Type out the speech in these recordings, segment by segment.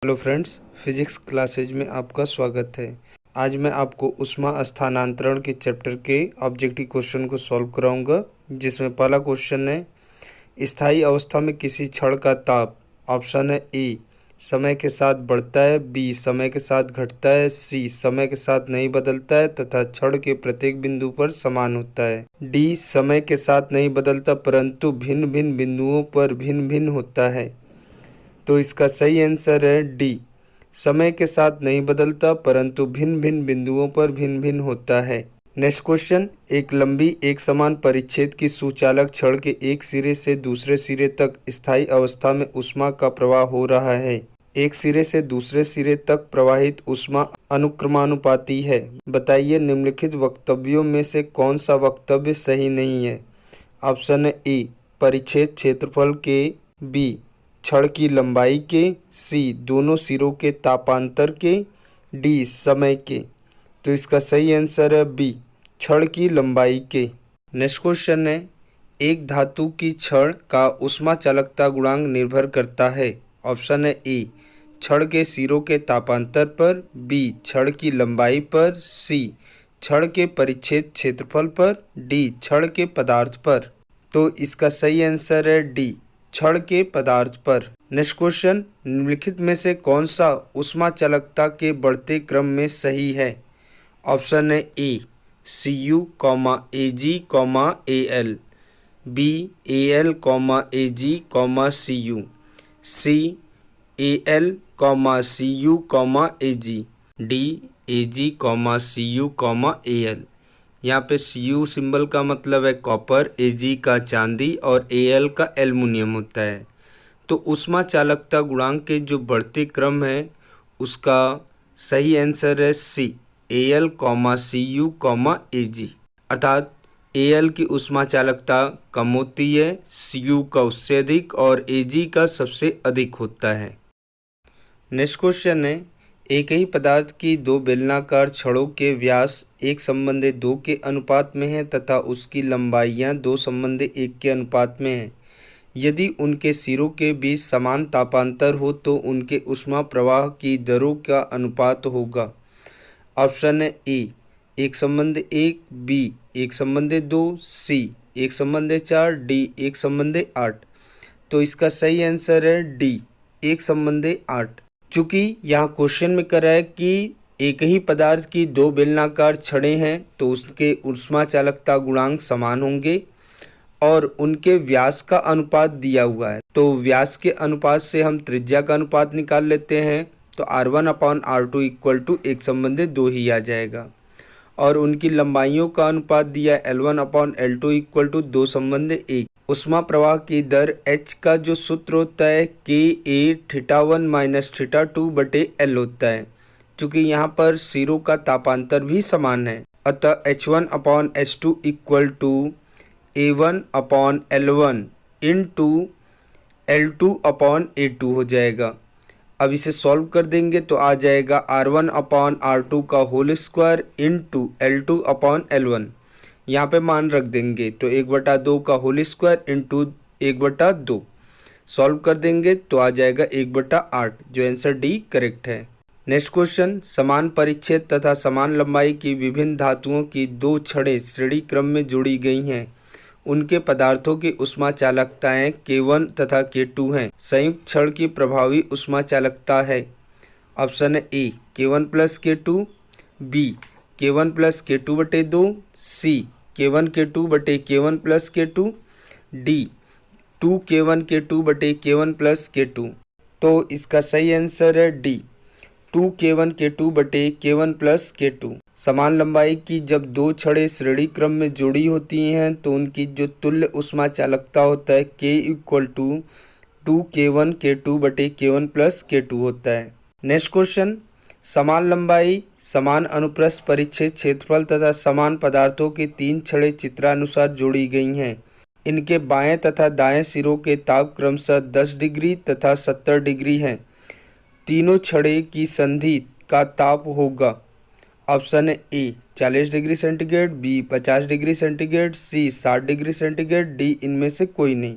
Hello friends, physics classes में आपका स्वागत है। आज मैं आपको ऊष्मा स्थानांतरण के चैप्टर के ऑब्जेक्टिव क्वेश्चन को सॉल्व कराऊंगा, जिसमें पहला क्वेश्चन है स्थायी अवस्था में किसी छड़ का ताप। ऑप्शन है ए समय के साथ बढ़ता है, बी समय के साथ घटता है, सी समय के साथ नहीं बदलता है तथा छड़ के प्रत्येक बिंदु पर समान होता है, डी समय के साथ नहीं बदलता परंतु भिन्न भिन्न बिंदुओं पर भिन्न भिन्न होता है। तो इसका सही आंसर है डी, समय के साथ नहीं बदलता परंतु भिन्न भिन्न बिंदुओं पर भिन्न भिन्न होता है। नेक्स्ट क्वेश्चन, एक लंबी एक समान परिच्छेद की सुचालक छड़ के एक सिरे से दूसरे सिरे तक स्थायी अवस्था में ऊष्मा का प्रवाह हो रहा है। एक सिरे से दूसरे सिरे तक प्रवाहित ऊष्मा अनुक्रमानुपाती है। बताइए निम्नलिखित वक्तव्यों में से कौन सा वक्तव्य सही नहीं है। ऑप्शन है ए परिच्छेद क्षेत्रफल के, बी छड़ की लंबाई के, सी दोनों सिरों के तापांतर के, डी समय के। तो इसका सही आंसर है बी छड़ की लंबाई के। नेक्स्ट क्वेश्चन है एक धातु की छड़ का ऊष्मा चालकता गुणांक निर्भर करता है। ऑप्शन है ए छड़ के सिरों के तापांतर पर, बी छड़ की लंबाई पर, सी छड़ के परिच्छेद क्षेत्रफल पर, डी छड़ के पदार्थ पर। तो इसका सही आंसर है डी छड़ के पदार्थ पर। नेक्स्ट क्वेश्चन, निम्नलिखित में से कौन सा ऊष्मा चालकता के बढ़ते क्रम में सही है। ऑप्शन है A Cu, Ag, Al, B Al, Ag, Cu, C Al, Cu, Ag, D Ag, Cu, Al। यहाँ पे Cu सिंबल का मतलब है कॉपर, Ag का चांदी और Al का एल्युमिनियम होता है। तो ऊष्मा चालकता गुणांक के जो बढ़ते क्रम है उसका सही आंसर है सी Al, Cu, Ag। अर्थात Al की ऊष्मा चालकता कम होती है, Cu का उससे अधिक और Ag का सबसे अधिक होता है। नेक्स्ट क्वेश्चन है एक ही पदार्थ की दो बेलनाकार छड़ों के व्यास 1:2 के अनुपात में है तथा उसकी लंबाइयां 2:1 के अनुपात में है। यदि उनके सिरों के बीच समान तापांतर हो तो उनके ऊष्मा प्रवाह की दरों का अनुपात होगा। ऑप्शन है ए 1:1, बी 1:2, सी 1:4, डी 1:8। तो इसका सही आंसर है डी 1:8। चूंकि यहाँ क्वेश्चन में करा है कि एक ही पदार्थ की दो बेलनाकार छड़ें हैं तो उसके ऊष्मा चालकता गुणांक समान होंगे और उनके व्यास का अनुपात दिया हुआ है। तो व्यास के अनुपात से हम त्रिज्या का अनुपात निकाल लेते हैं, तो R1/R2 = 1:2 ही आ जाएगा। और उनकी लंबाइयों का अनुपात दिया L1/L2 = 2:1। ऊष्मा प्रवाह की दर h का जो सूत्र होता है Ka θ1 - θ2/L होता है। चूँकि यहाँ पर सिरों का तापांतर भी समान है, अतः H1/H2 = A1/L1 × L2/A2 हो जाएगा। अब इसे सॉल्व कर देंगे तो आ जाएगा R1/R2 का होल स्क्वायर × L2/L1। यहाँ पे मान रख देंगे तो 1/2 का होल स्क्वायर × 1/2 सॉल्व कर देंगे तो आ जाएगा 1/8, जो आंसर डी करेक्ट है। नेक्स्ट क्वेश्चन, समान परिच्छेद तथा समान लंबाई की विभिन्न धातुओं की दो छड़ें श्रेणी क्रम में जोड़ी गई हैं। उनके पदार्थों की ऊष्मा चालकताएं K1 तथा K2 हैं। संयुक्त छड़ की प्रभावी ऊष्मा चालकता है। ऑप्शन है ए K1 + K2, B K1 + K2/2, सी K1 K2/K1 + K2, D 2K1 K2/K1 + K2। तो इसका सही आंसर है डी 2K1 K2/K1 + K2। समान लंबाई की जब दो छड़ें श्रेणी क्रम में जुड़ी होती हैं तो उनकी जो तुल्य ऊष्मा चालकता होता है K = 2K1 K2/K1 + K2 होता है। नेक्स्ट क्वेश्चन, समान लंबाई, समान अनुप्रस्थ परिच्छेद क्षेत्रफल तथा समान पदार्थों की तीन छड़ें चित्रानुसार जोड़ी गई हैं। इनके बाएं तथा दाएं सिरों के ताप क्रमशः 10 डिग्री तथा 70 डिग्री हैं। तीनों छड़ें की संधि का ताप होगा। ऑप्शन है A 40 degree centigrade, B 50 degree centigrade, C 60 degree centigrade, D इनमें से कोई नहीं।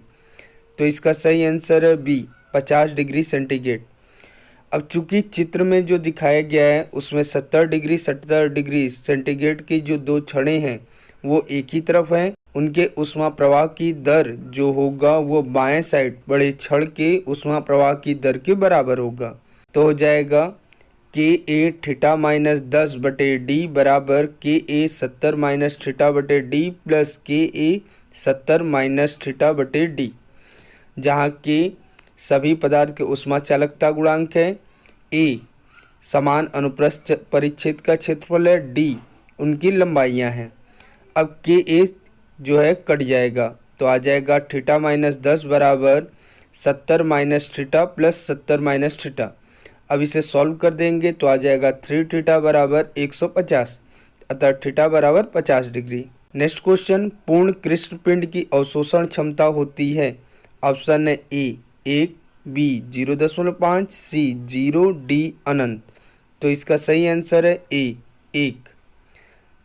तो इसका सही आंसर है बी 50 डिग्री सेंटीग्रेड। अब चूंकि चित्र में जो दिखाया गया है उसमें 70 डिग्री सेंटीग्रेड की जो दो छड़ें हैं वो एक ही तरफ हैं, उनके ऊष्मा प्रवाह की दर जो होगा वो बाएं साइड बड़े छड़ के ऊष्मा प्रवाह की दर के बराबर होगा। तो हो जाएगा के ए थीटा माइनस 10 बटे डी बराबर के ए 70 माइनस थीटा बटे डी प्लस के ए 70 माइनस थीटा बटे डी, जहाँ के सभी पदार्थ के ऊष्मा चालकता गुणांक है, ए समान अनुप्रस्थ परिच्छेद का क्षेत्रफल है, डी उनकी लंबाइयाँ हैं। अब के ए जो है कट जाएगा तो आ जाएगा थीटा माइनस 10 बराबर 70 minus theta plus 70 minus theta. अब इसे सॉल्व कर देंगे तो आ जाएगा 3 थीटा बराबर 150, अतः थीटा बराबर 50 डिग्री। नेक्स्ट क्वेश्चन, पूर्ण कृष्णपिंड की अवशोषण क्षमता होती है। ऑप्शन है ए 1, बी 0.5, सी 0, डी अनंत। तो इसका सही आंसर है ए 1।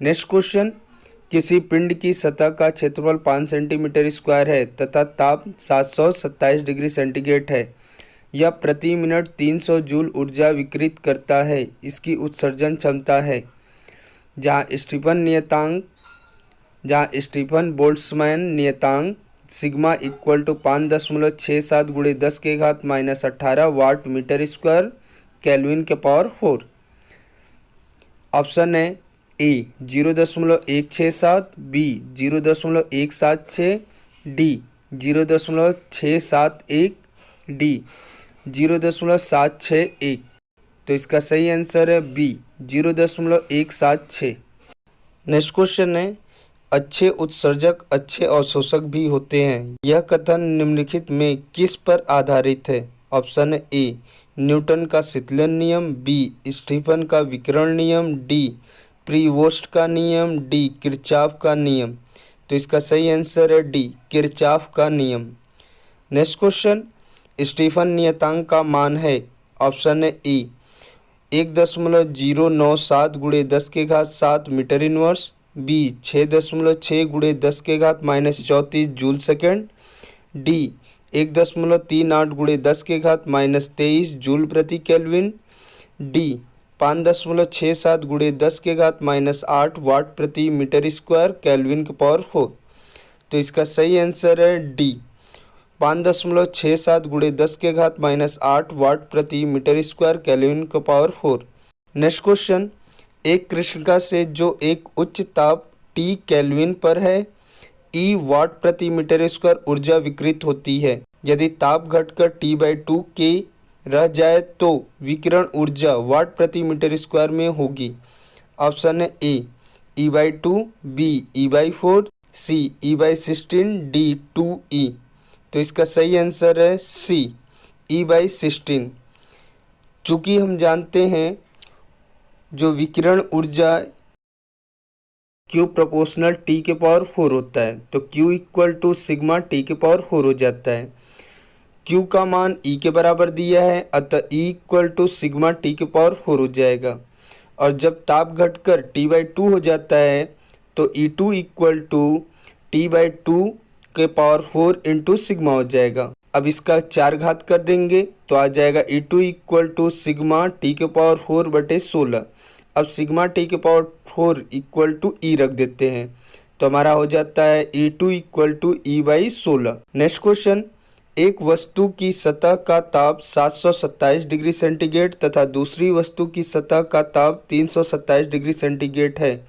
नेक्स्ट क्वेश्चन, किसी पिंड की सतह का क्षेत्रफल 5 सेंटीमीटर स्क्वायर है तथा ताप 727 डिग्री सेंटीग्रेड है। यह प्रति मिनट 300 जूल ऊर्जा विकिरित करता है। इसकी उत्सर्जन क्षमता है, जहाँ स्टीफन बोल्ट्जमैन नियतांक सिग्मा इक्वल टू 5.67 गुणे 10 के घात minus 18 watt metre square kelvin के पावर 4। ऑप्शन है ए 0.167, बी 0.176, डी 0.671, डी 0.761। तो इसका सही आंसर है बी 0.176। नेक्स्ट क्वेश्चन है, अच्छे उत्सर्जक अच्छे अवशोषक भी होते हैं। यह कथन निम्नलिखित में किस पर आधारित है। ऑप्शन है ए न्यूटन का शीतलन नियम, बी स्टीफन का विकिरण नियम, डी प्रीवोस्ट का नियम, डी किरचॉफ का नियम। तो इसका सही आंसर है डी किरचॉफ का नियम। नेक्स्ट क्वेश्चन, स्टीफन नियतांक का मान है। ऑप्शन है ए 1.097 गुणे 10 के घात 7 मीटर इनवर्स, बी 6.6 गुणे 10 के घात माइनस 34 जूल सेकेंड, डी 1.38 गुणे 10 के घात माइनस 23 जूल प्रति केल्विन, डी 5.67 गुणे 10 के घात माइनस 8 वाट प्रति मीटर स्क्वायर केल्विन के पावर 4। तो इसका सही आंसर है डी 5.67 गुणे 10 के घात माइनस 8 वाट प्रति मीटर स्क्वायर केल्विन के पावर 4। नेक्स्ट क्वेश्चन, एक कृष्णिका से जो एक उच्च ताप T केल्विन पर है, E वाट प्रति मीटर स्क्वायर ऊर्जा विकिरित होती है। यदि ताप घटकर T/2 के रह जाए तो विकिरण ऊर्जा वाट प्रति मीटर स्क्वायर में होगी। ऑप्शन है ए E/2, बी E/4, सी E/16, डी 2E। तो इसका सही आंसर है सी E/16। चूँकि हम जानते हैं जो विकिरण ऊर्जा Q प्रोपोर्शनल T के पावर 4 होता है, तो Q equal to sigma T के पावर 4 हो जाता है। Q का मान E के बराबर दिया है, अतः E equal to sigma T के पावर 4 हो जाएगा। और जब ताप घटकर T/2 हो जाता है तो E2 इक्वल टू T/2 के पावर 4 इंटू सिग्मा हो जाएगा। अब इसका 4 घात कर देंगे तो आ जाएगा E2 equal to sigma T के पावर 4 बटे 16। अब सिग्मा T के पावर 4 इक्वल टू E रख देते हैं तो हमारा हो जाता है E2 equal to E/16। Next question, एक वस्तु की सतह का ताप 727 डिग्री सेंटीग्रेड तथा दूसरी वस्तु की सतह का ताप 327 डिग्री सेंटीग्रेड है।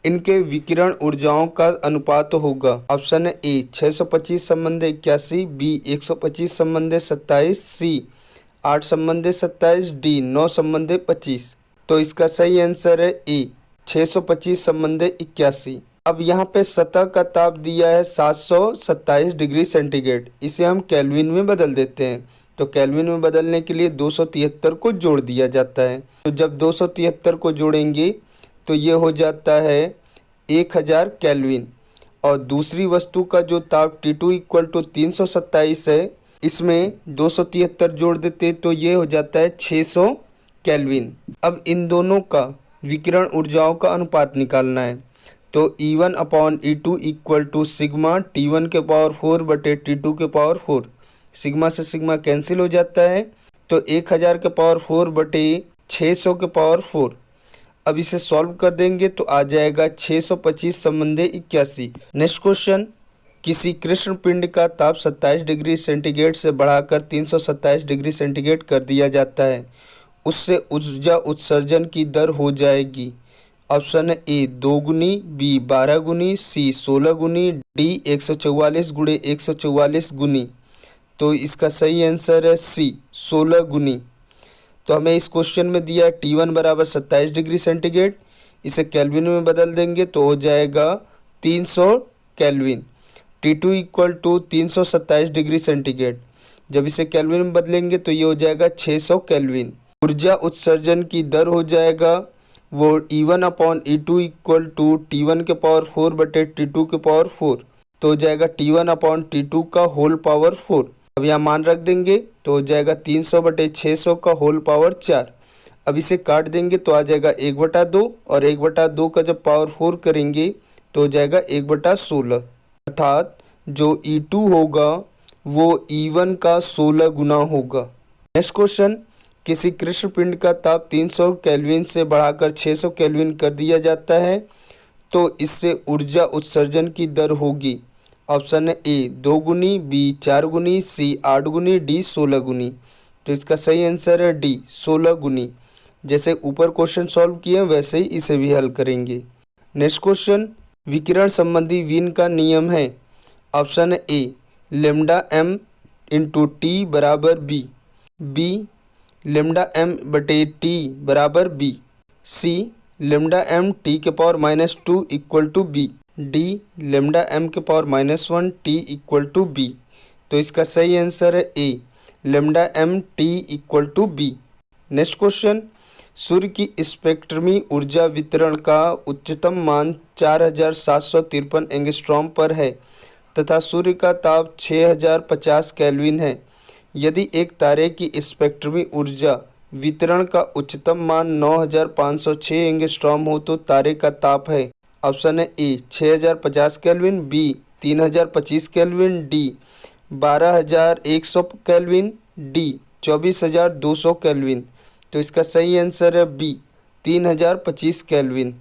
इनके विकिरण ऊर्जाओं का अनुपात होगा। ऑप्शन है ए 625 संबंधे 81, बी 125 संबंधे 27, सी 8 संबंधे 27, डी 9 संबंधे 25। तो इसका सही आंसर है ए 625 संबंधे 81। अब यहाँ पे सतह का ताप दिया है 727 डिग्री सेंटीग्रेड, इसे हम केल्विन में बदल देते हैं। तो केल्विन में बदलने के लिए 273 को जोड़ दिया जाता है। तो जब 273 को जोड़ेंगे तो ये हो जाता है 1000 केल्विन। और दूसरी वस्तु का जो ताप T2 इक्वल टू 327 है, इसमें 273 जोड़ देते तो ये हो जाता है 600 केल्विन। अब इन दोनों का विकिरण ऊर्जाओं का अनुपात निकालना है। तो E1/E2 equal to sigma T1 के पावर 4 बटे T2 के पावर 4। सिग्मा से सिग्मा कैंसिल हो जाता है तो 1000 के पावर 4 बटे 600 के पावर 4। अब इसे सॉल्व कर देंगे तो आ जाएगा 625 संबंधे 81। नेक्स्ट क्वेश्चन, किसी कृष्ण पिंड का ताप 27 डिग्री सेंटीग्रेड से बढ़ाकर 327 डिग्री सेंटीग्रेड कर दिया जाता है, उससे ऊर्जा उत्सर्जन की दर हो जाएगी। ऑप्शन ए 2 गुनी, बी 12 गुनी, सी 16 गुनी, डी 144 गुणे 144 गुनी। तो इसका सही आंसर है सी 16 गुनी। तो हमें इस क्वेश्चन में दिया T1 बराबर 27 डिग्री सेंटीग्रेड, इसे केल्विन में बदल देंगे तो हो जाएगा 300 kelvin. T2 equal to 327 degree centigrade, जब इसे केल्विन में बदलेंगे तो ये हो जाएगा 600 केल्विन। ऊर्जा उत्सर्जन की दर हो जाएगा वो E1 upon E2 equal to T1 के पावर 4 बटे T2 के पावर 4। तो हो जाएगा T1 अपॉन T2 का होल पावर 4। अब यहाँ मान रख देंगे तो हो जाएगा 300 बटे 600 का होल पावर 4। अब इसे काट देंगे तो आ जाएगा 1/2, और 1/2 का जब पावर 4 करेंगे तो हो जाएगा 1/16, अर्थात जो E2 होगा वो E1 का 16 गुना होगा। नेक्स्ट क्वेश्चन, किसी कृष्ण पिंड का ताप 300 केल्विन से बढ़ाकर 600 केल्विन कर दिया जाता है तो इससे ऊर्जा उत्सर्जन की दर होगी। ऑप्शन ए 2 गुनी, बी 4 गुनी, सी 8 गुनी, डी 16 गुनी। तो इसका सही आंसर है डी 16 गुनी। जैसे ऊपर क्वेश्चन सॉल्व किए वैसे ही इसे भी हल करेंगे। नेक्स्ट क्वेश्चन, विकिरण संबंधी वीन का नियम है। Option A lambda M into T बराबर बी, बी लेमडा एम बटे टी बराबर B, C lambda M T के power -2 equal to B, D lambda M के power -1 T equal to B. तो इसका सही आंसर है A lambda M T equal to B. Next question, सूर्य की स्पेक्ट्रमी ऊर्जा वितरण का उच्चतम मान 4753 एंगस्ट्रॉम पर है तथा सूर्य का ताप 6050 केल्विन है। यदि एक तारे की स्पेक्ट्रमी ऊर्जा वितरण का उच्चतम मान 9506 एंगस्ट्रॉम हो तो तारे का ताप है। ऑप्शन है A 6050 kelvin, B 3025 kelvin, D 12100 kelvin, D 24200 kelvin. तो इसका सही आंसर है बी 3025 केल्विन।